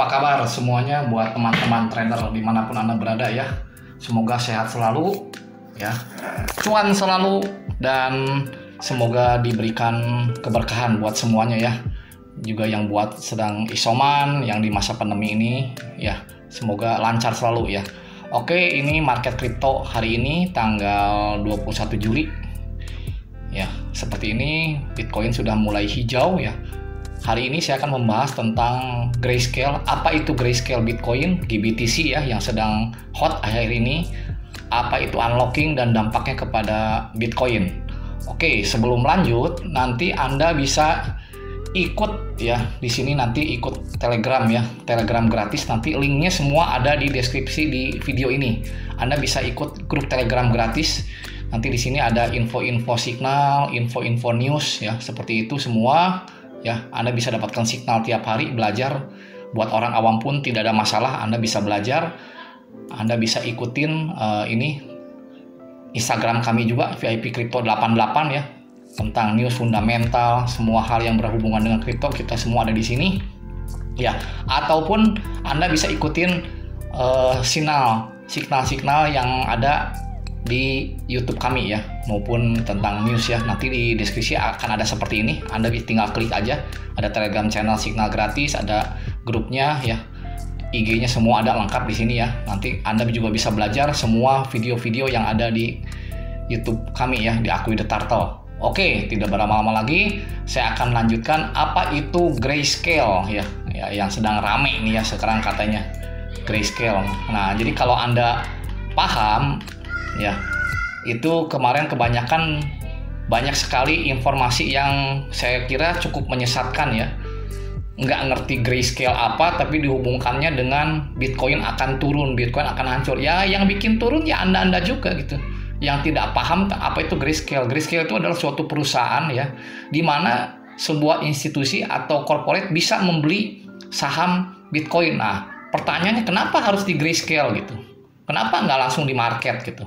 Apa kabar semuanya buat teman-teman trader dimanapun Anda berada ya. Semoga sehat selalu ya, cuan selalu, dan semoga diberikan keberkahan buat semuanya ya. Juga yang buat sedang isoman, yang di masa pandemi ini ya, semoga lancar selalu ya. Oke, ini market kripto hari ini tanggal 21 Juli. Ya, seperti ini Bitcoin sudah mulai hijau ya. Hari ini saya akan membahas tentang grayscale. Apa itu grayscale Bitcoin, GBTC ya, yang sedang hot akhir ini. Apa itu unlocking dan dampaknya kepada Bitcoin. Oke, sebelum lanjut, nanti Anda bisa ikut ya di sini, nanti ikut Telegram ya, Telegram gratis. Nanti linknya semua ada di deskripsi di video ini. Anda bisa ikut grup Telegram gratis. Nanti di sini ada info-info signal, info-info news ya, seperti itu semua. Ya, Anda bisa dapatkan signal tiap hari, belajar. Buat orang awam pun tidak ada masalah, Anda bisa belajar. Anda bisa ikutin ini Instagram kami juga, VIP Crypto 88 ya, tentang news fundamental, semua hal yang berhubungan dengan kripto, kita semua ada di sini. Ya, ataupun Anda bisa ikutin signal-signal yang ada di YouTube kami ya, maupun tentang news ya. Nanti di deskripsi akan ada seperti ini. Anda tinggal klik aja, ada Telegram channel signal gratis, ada grupnya ya, IG-nya semua ada lengkap di sini ya. Nanti Anda juga bisa belajar semua video-video yang ada di YouTube kami ya, di Akui The Turtle. Oke, tidak berlama-lama lagi, saya akan lanjutkan apa itu grayscale ya, yang sedang rame nih ya sekarang katanya grayscale. Nah, jadi kalau Anda paham ya, itu kemarin kebanyakan banyak sekali informasi yang saya kira cukup menyesatkan ya. Nggak ngerti grayscale apa, tapi dihubungkannya dengan Bitcoin akan turun, Bitcoin akan hancur. Ya, yang bikin turun ya Anda juga gitu. Yang tidak paham apa itu grayscale. Grayscale itu adalah suatu perusahaan ya, di mana sebuah institusi atau corporate bisa membeli saham Bitcoin. Nah, pertanyaannya kenapa harus di grayscale gitu? Kenapa nggak langsung di market gitu?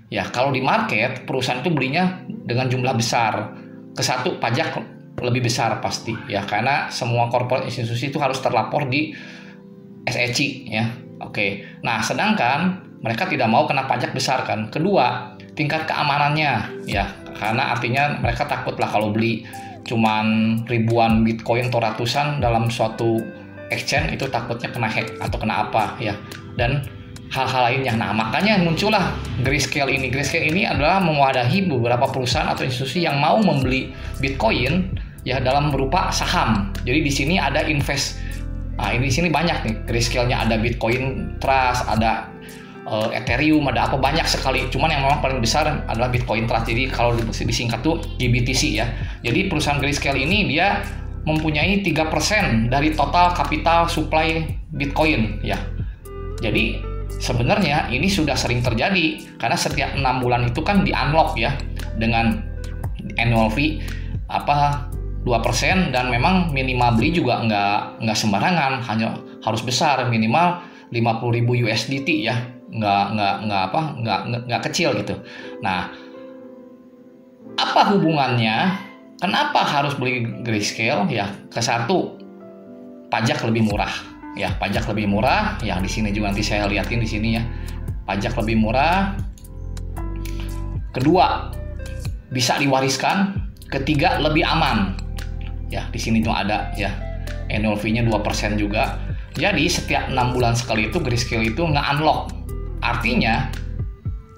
Ya, kalau di market, perusahaan itu belinya dengan jumlah besar. Kesatu, pajak lebih besar pasti ya, karena semua corporate institusi itu harus terlapor di SEC ya. Oke. Nah, sedangkan mereka tidak mau kena pajak besar kan. Kedua, tingkat keamanannya ya, karena artinya mereka takut lah kalau beli cuman ribuan Bitcoin atau ratusan dalam suatu exchange, itu takutnya kena hack atau kena apa ya, dan hal-hal lainnya. Nah, makanya muncullah grayscale ini. Grayscale ini adalah mewadahi beberapa perusahaan atau institusi yang mau membeli Bitcoin ya dalam berupa saham. Jadi di sini ada invest. Nah, ini di sini banyak nih grayscale-nya, ada Bitcoin Trust, ada Ethereum, ada apa, banyak sekali. Cuman yang memang paling besar adalah Bitcoin Trust. Jadi kalau disingkat tuh GBTC ya. Jadi perusahaan grayscale ini dia mempunyai 3% dari total kapital supply Bitcoin ya. Jadi sebenarnya ini sudah sering terjadi, karena setiap 6 bulan itu kan di unlock ya dengan annual fee 2%, dan memang minimal beli juga nggak sembarangan, hanya harus besar, minimal 50.000 USDT ya, nggak kecil gitu. Nah, apa hubungannya? Kenapa harus beli grayscale ya? Kesatu, pajak lebih murah. Ya, pajak lebih murah. Ya, di sini juga nanti saya liatin di sini ya. Pajak lebih murah. Kedua, bisa diwariskan. Ketiga, lebih aman. Ya, di sini tuh ada ya. Annual fee-nya 2% juga. Jadi, setiap 6 bulan sekali itu grayscale itu nge-unlock. Artinya,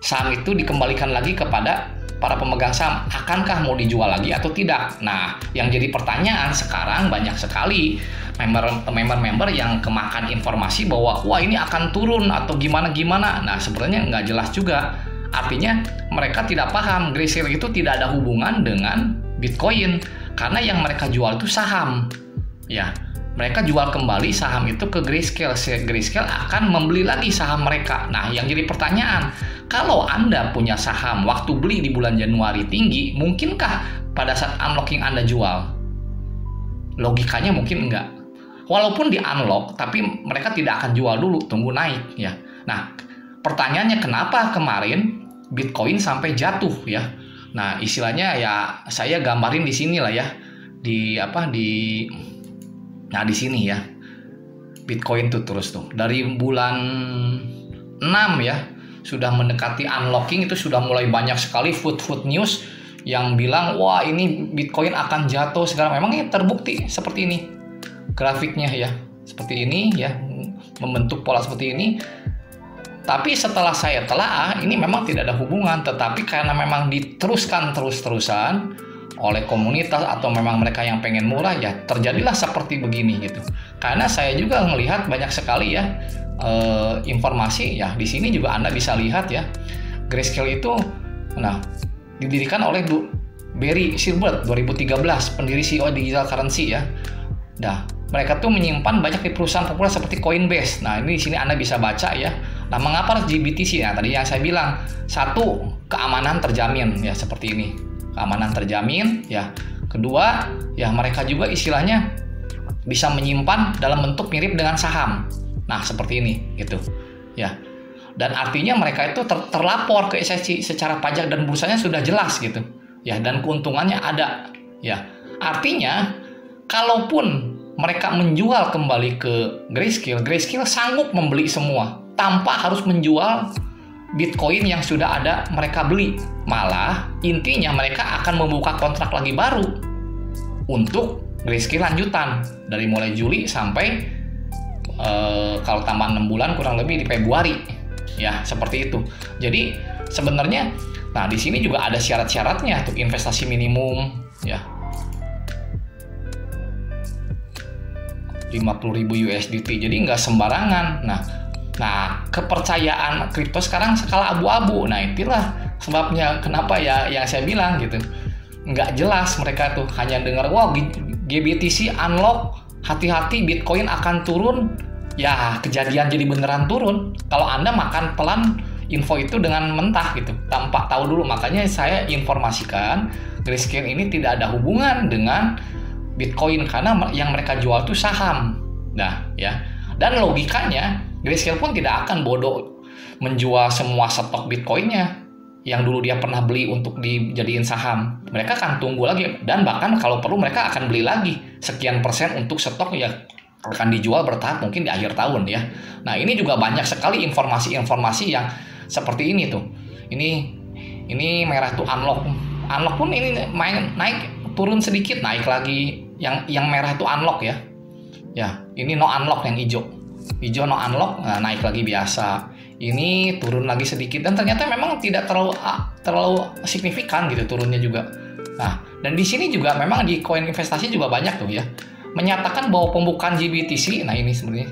saham itu dikembalikan lagi kepada para pemegang saham. Akankah mau dijual lagi atau tidak? Nah, yang jadi pertanyaan sekarang banyak sekali member-member yang kemakan informasi bahwa wah ini akan turun atau gimana-gimana. Nah, sebenarnya nggak jelas juga. Artinya mereka tidak paham grayscale itu tidak ada hubungan dengan Bitcoin, karena yang mereka jual itu saham. Ya, mereka jual kembali saham itu ke grayscale. Grayscale akan membeli lagi saham mereka. Nah, yang jadi pertanyaan, kalau Anda punya saham waktu beli di bulan Januari tinggi, mungkinkah pada saat unlocking Anda jual? Logikanya mungkin enggak. Walaupun di unlock, tapi mereka tidak akan jual dulu, tunggu naik ya. Nah, pertanyaannya kenapa kemarin Bitcoin sampai jatuh ya? Nah, istilahnya ya saya gambarin di sini lah ya, di sini ya. Bitcoin tuh terus tuh dari bulan 6 ya, sudah mendekati unlocking, itu sudah mulai banyak sekali food news yang bilang wah ini Bitcoin akan jatuh segala. Memang ini terbukti seperti ini grafiknya ya, seperti ini ya, membentuk pola seperti ini. Tapi setelah saya telaah, ini memang tidak ada hubungan, tetapi karena memang diteruskan terus-terusan oleh komunitas atau memang mereka yang pengen murah, ya terjadilah seperti begini gitu. Karena saya juga melihat banyak sekali ya informasi ya, di sini juga Anda bisa lihat ya, Grayscale itu didirikan oleh Barry Silbert 2013, pendiri CEO digital currency ya. Mereka tuh menyimpan banyak di perusahaan populer seperti Coinbase. Nah, ini di sini Anda bisa baca ya. Nah, mengapa harus GBTC? Nah, tadi yang saya bilang, satu, keamanan terjamin ya, seperti ini. Keamanan terjamin ya. Kedua, ya mereka juga istilahnya bisa menyimpan dalam bentuk mirip dengan saham. Nah, seperti ini gitu. Ya. Dan artinya mereka itu terlapor ke SEC secara pajak dan bursanya sudah jelas gitu. Ya, dan keuntungannya ada. Ya. Artinya kalaupun mereka menjual kembali ke Grayscale sanggup membeli semua tanpa harus menjual Bitcoin yang sudah ada mereka beli. Malah intinya mereka akan membuka kontrak lagi baru untuk Grayscale lanjutan dari mulai Juli sampai kalau tambah 6 bulan kurang lebih di Februari. Ya, seperti itu. Jadi sebenarnya di sini juga ada syarat-syaratnya untuk investasi minimum ya. 50.000 USDT, jadi nggak sembarangan. Nah, kepercayaan kripto sekarang skala abu-abu. Nah, itulah sebabnya kenapa ya yang saya bilang gitu, nggak jelas mereka tuh hanya dengar wah GBTC unlock, hati-hati Bitcoin akan turun. Ya, kejadian jadi beneran turun kalau Anda makan pelan info itu dengan mentah gitu, tanpa tahu dulu. Makanya saya informasikan Grayscale ini tidak ada hubungan dengan Bitcoin karena yang mereka jual itu saham. Nah, ya. Dan logikanya Grayscale pun tidak akan bodoh menjual semua stok Bitcoinnya yang dulu dia pernah beli untuk dijadiin saham. Mereka akan tunggu lagi dan bahkan kalau perlu mereka akan beli lagi sekian persen untuk stok yang akan dijual bertahap mungkin di akhir tahun ya. Nah, ini juga banyak sekali informasi-informasi yang seperti ini tuh. Ini merah tuh unlock. Unlock pun ini naik turun sedikit naik lagi. Yang merah itu unlock ya. Ya, ini no unlock yang hijau. Hijau no unlock, naik lagi biasa. Ini turun lagi sedikit dan ternyata memang tidak terlalu signifikan gitu turunnya juga. Nah, dan di sini juga memang di koin investasi juga banyak tuh ya. Menyatakan bahwa pembukaan GBTC, nah ini sebenarnya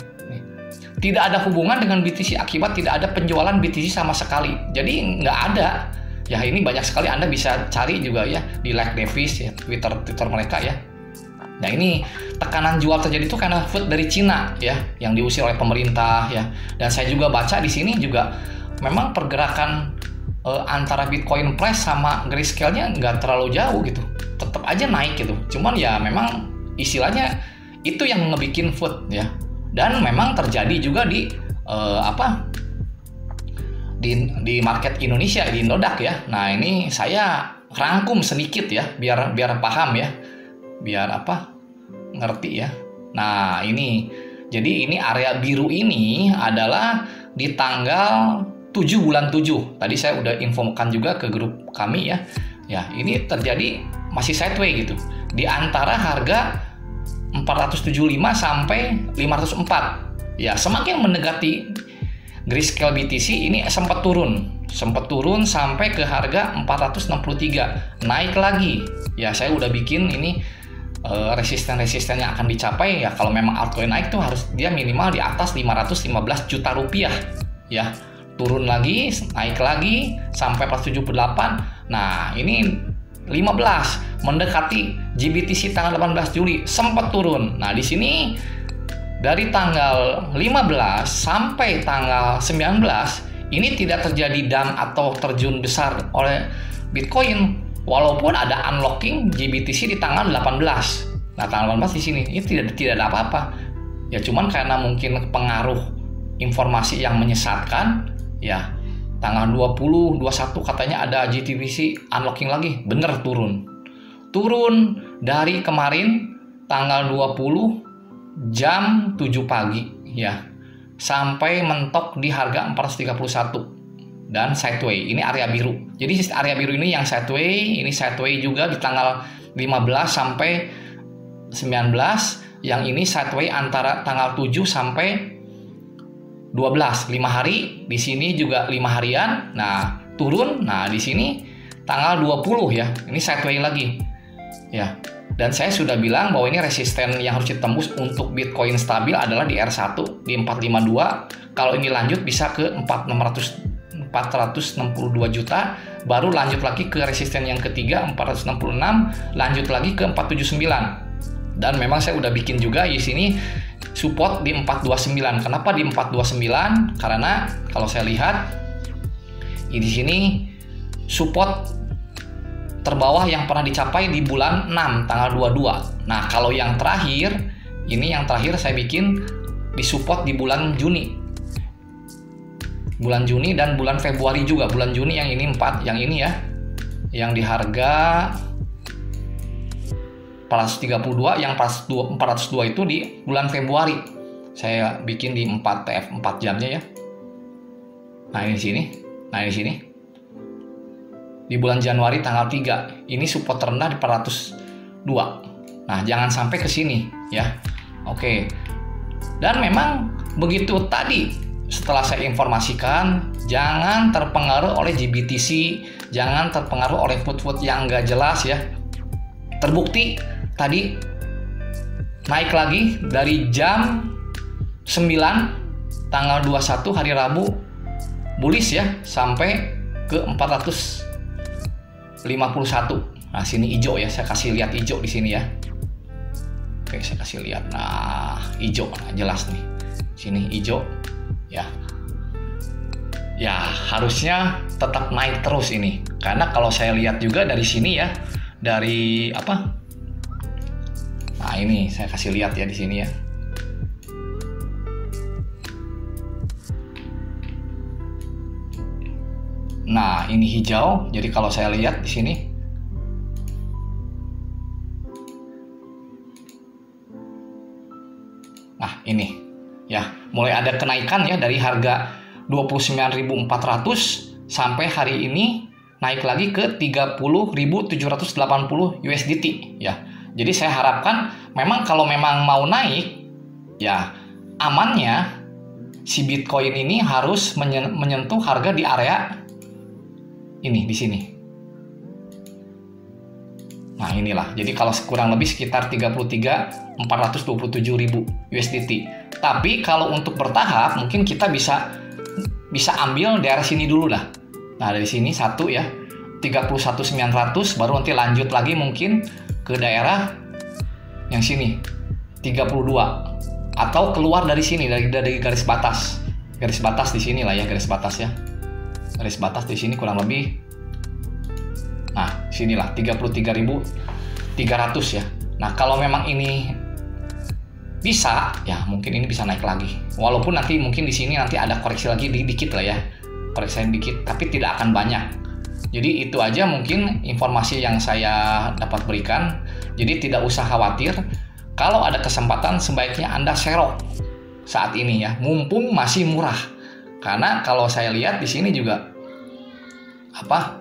tidak ada hubungan dengan BTC akibat tidak ada penjualan BTC sama sekali. Jadi nggak ada. Ya, ini banyak sekali Anda bisa cari juga ya di Like Davis ya, Twitter mereka ya. Nah, ini tekanan jual terjadi itu karena FUD dari Cina ya, yang diusir oleh pemerintah ya. Dan saya juga baca di sini juga memang pergerakan antara Bitcoin price sama Grayscale-nya nggak terlalu jauh gitu. Tetap aja naik gitu. Cuman ya memang istilahnya itu yang ngebikin FUD ya. Dan memang terjadi juga di di market Indonesia, di Indodax ya. Nah, ini saya rangkum sedikit ya biar paham ya. Biar ngerti ya. Nah, ini jadi ini area biru ini adalah di tanggal 7 bulan 7. Tadi saya udah infokan juga ke grup kami ya. Ya, ini terjadi masih sideways gitu. Di antara harga 475 sampai 504. Ya, semakin mendekati Grayscale BTC ini sempat turun sampai ke harga 463, naik lagi. Ya, saya udah bikin ini resisten yang akan dicapai ya. Kalau memang altcoin naik tuh harus dia minimal di atas 515 juta rupiah ya. Turun lagi, naik lagi sampai 478. Nah, ini 15 mendekati GBTC tanggal 18 Juli sempat turun. Nah, di sini dari tanggal 15 sampai tanggal 19 ini tidak terjadi dump atau terjun besar oleh Bitcoin walaupun ada unlocking GBTC di tanggal 18. Nah, tanggal 18 di sini ini tidak ada apa-apa. Ya cuman karena mungkin pengaruh informasi yang menyesatkan ya. Tanggal 20, 21 katanya ada GBTC unlocking lagi, bener turun dari kemarin tanggal 20 jam 7 pagi ya sampai mentok di harga 431 dan sideway. Ini area biru. Jadi area biru ini yang sideway, ini sideway juga di tanggal 15 sampai 19. Yang ini sideway antara tanggal 7 sampai 12, 5 hari. Di sini juga 5 harian. Nah, turun. Nah, di sini tanggal 20 ya. Ini sideway lagi. Ya. Dan saya sudah bilang bahwa ini resisten yang harus ditembus untuk Bitcoin stabil adalah di R1 di 452. Kalau ini lanjut bisa ke 462 juta, baru lanjut lagi ke resisten yang ketiga 466, lanjut lagi ke 479. Dan memang saya udah bikin juga di sini support di 429. Kenapa di 429? Karena kalau saya lihat di sini support terbawah yang pernah dicapai di bulan 6 tanggal 22. Nah, kalau yang terakhir, ini yang terakhir saya bikin di support di bulan Juni. Bulan Juni dan bulan Februari juga. Bulan Juni yang ini 4, yang ini ya. Yang di harga 432, yang 402 itu di bulan Februari. Saya bikin di 4 TF 4 jamnya ya. Nah, ini di sini. Nah, di sini. Di bulan Januari tanggal 3. Ini support terendah di 402. Nah, jangan sampai ke sini ya. Oke. Dan memang begitu tadi setelah saya informasikan, jangan terpengaruh oleh GBTC, jangan terpengaruh oleh food yang nggak jelas ya. Terbukti tadi naik lagi dari jam 9 tanggal 21 hari Rabu bullish ya sampai ke 451. Nah, sini hijau ya, saya kasih lihat hijau di sini ya. Oke, saya kasih lihat. Nah, hijau, nah, jelas nih. Sini hijau ya. Ya, harusnya tetap naik terus ini. Karena kalau saya lihat juga dari sini ya, dari apa? Nah, ini saya kasih lihat ya di sini ya. Nah, ini hijau. Jadi kalau saya lihat di sini, nah ini ya, mulai ada kenaikan ya dari harga 29.400 sampai hari ini naik lagi ke 30.780 USDT ya. Jadi saya harapkan memang kalau memang mau naik ya, amannya si Bitcoin ini harus menyentuh harga di area ini di sini. Nah, inilah. Jadi kalau kurang lebih sekitar 33.427.000 USDT. Tapi kalau untuk bertahap mungkin kita bisa ambil daerah sini dulu lah. Nah, dari sini satu ya, 31.900, baru nanti lanjut lagi mungkin ke daerah yang sini 32, atau keluar dari sini dari garis batas. Garis batas di sini lah ya, garis batas ya. Garis batas di sini kurang lebih, nah sinilah 33.300 ya. Nah, kalau memang ini bisa ya, mungkin ini bisa naik lagi, walaupun nanti mungkin di sini nanti ada koreksi lagi dikit lah ya, koreksi dikit, tapi tidak akan banyak. Jadi itu aja mungkin informasi yang saya dapat berikan. Jadi tidak usah khawatir, kalau ada kesempatan sebaiknya Anda serok saat ini ya, mumpung masih murah. Karena kalau saya lihat di sini juga apa?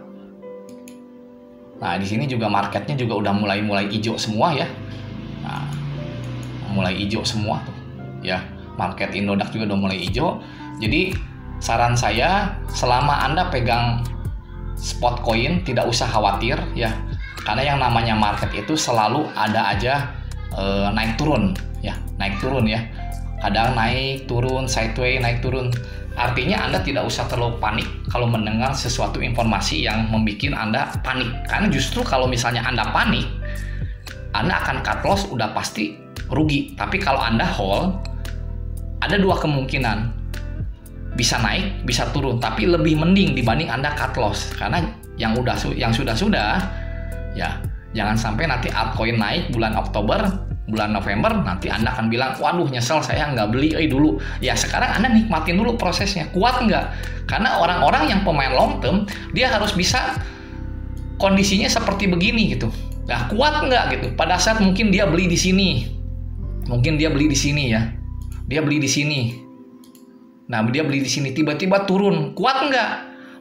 Nah, di sini juga marketnya juga udah mulai hijau semua ya. Nah, mulai hijau semua tuh. Ya, market Indodax juga udah mulai hijau. Jadi saran saya, selama Anda pegang spot coin tidak usah khawatir ya. Karena yang namanya market itu selalu ada aja naik turun ya, naik turun ya. Kadang naik turun, sideway, naik turun. Artinya Anda tidak usah terlalu panik kalau mendengar sesuatu informasi yang membuat Anda panik. Karena justru kalau misalnya Anda panik, Anda akan cut loss, udah pasti rugi. Tapi kalau Anda hold, ada dua kemungkinan. Bisa naik, bisa turun. Tapi lebih mending dibanding Anda cut loss. Karena yang sudah-sudah, ya jangan sampai nanti altcoin naik bulan Oktober, bulan November, nanti Anda akan bilang, waduh nyesel saya nggak beli dulu. Ya sekarang Anda nikmatin dulu prosesnya, kuat nggak? Karena orang-orang yang pemain long term, dia harus bisa kondisinya seperti begini gitu. Nah, kuat nggak gitu? Pada saat mungkin dia beli di sini, ya, Dia beli di sini. Nah, dia beli di sini, tiba-tiba turun, kuat nggak?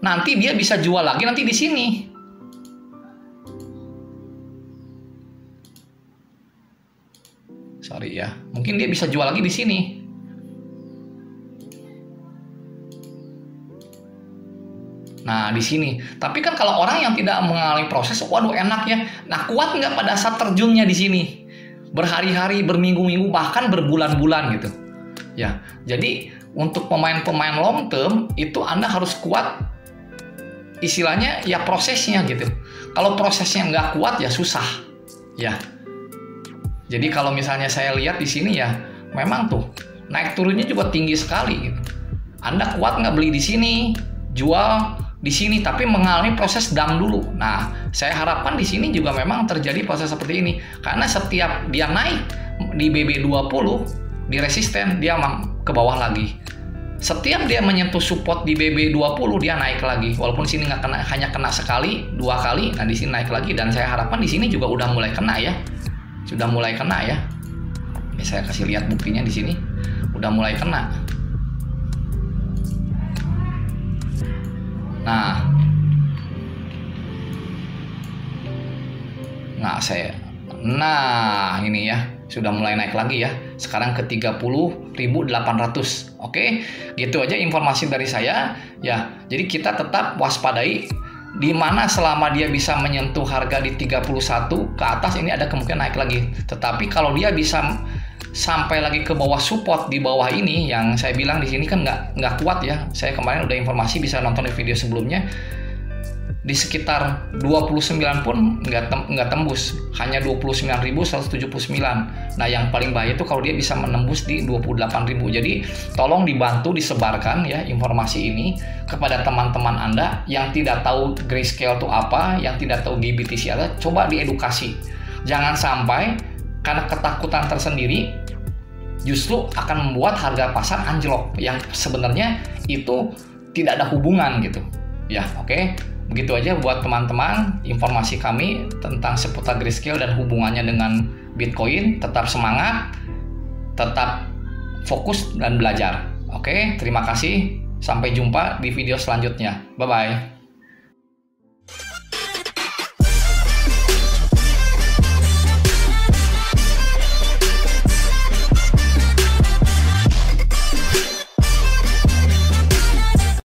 Nanti dia bisa jual lagi nanti di sini. Sorry ya, mungkin dia bisa jual lagi di sini. Nah, di sini. Tapi kan kalau orang yang tidak mengalami proses, waduh enak ya. Nah, kuat nggak pada saat terjunnya di sini? Berhari-hari, berminggu-minggu, bahkan berbulan-bulan gitu. Ya, jadi untuk pemain-pemain long term itu Anda harus kuat. Istilahnya ya prosesnya gitu. Kalau prosesnya nggak kuat ya susah. Ya. Jadi kalau misalnya saya lihat di sini ya, memang tuh naik turunnya juga tinggi sekali gitu. Anda kuat nggak beli di sini, jual di sini, tapi mengalami proses dump dulu. Nah, saya harapkan di sini juga memang terjadi proses seperti ini. Karena setiap dia naik di BB20, di resisten, dia ke bawah lagi. Setiap dia menyentuh support di BB20, dia naik lagi. Walaupun di sini nggak kena, hanya kena sekali, 2 kali, nah di sini naik lagi. Dan saya harapkan di sini juga udah mulai kena ya. Sudah mulai kena ya. Ini saya kasih lihat buktinya di sini. Udah mulai kena. Nah, ini ya, sudah mulai naik lagi ya. Sekarang ke 30.800. Oke, gitu aja informasi dari saya ya. Jadi kita tetap waspadai di mana selama dia bisa menyentuh harga di 31 ke atas, ini ada kemungkinan naik lagi. Tetapi kalau dia bisa sampai lagi ke bawah support di bawah ini, yang saya bilang di sini kan nggak kuat ya. Saya kemarin udah informasi, bisa nonton di video sebelumnya. Di sekitar 29 pun nggak tembus, hanya 29.179. Nah, yang paling bahaya itu kalau dia bisa menembus di 28.000. Jadi tolong dibantu disebarkan ya informasi ini kepada teman-teman Anda yang tidak tahu grayscale itu apa, yang tidak tahu GBTC apa, coba diedukasi. Jangan sampai karena ketakutan tersendiri justru akan membuat harga pasar anjlok yang sebenarnya itu tidak ada hubungan gitu. Ya, oke. Begitu aja buat teman-teman informasi kami tentang seputar grayscale dan hubungannya dengan Bitcoin. Tetap semangat, tetap fokus dan belajar. Oke, terima kasih. Sampai jumpa di video selanjutnya. Bye-bye.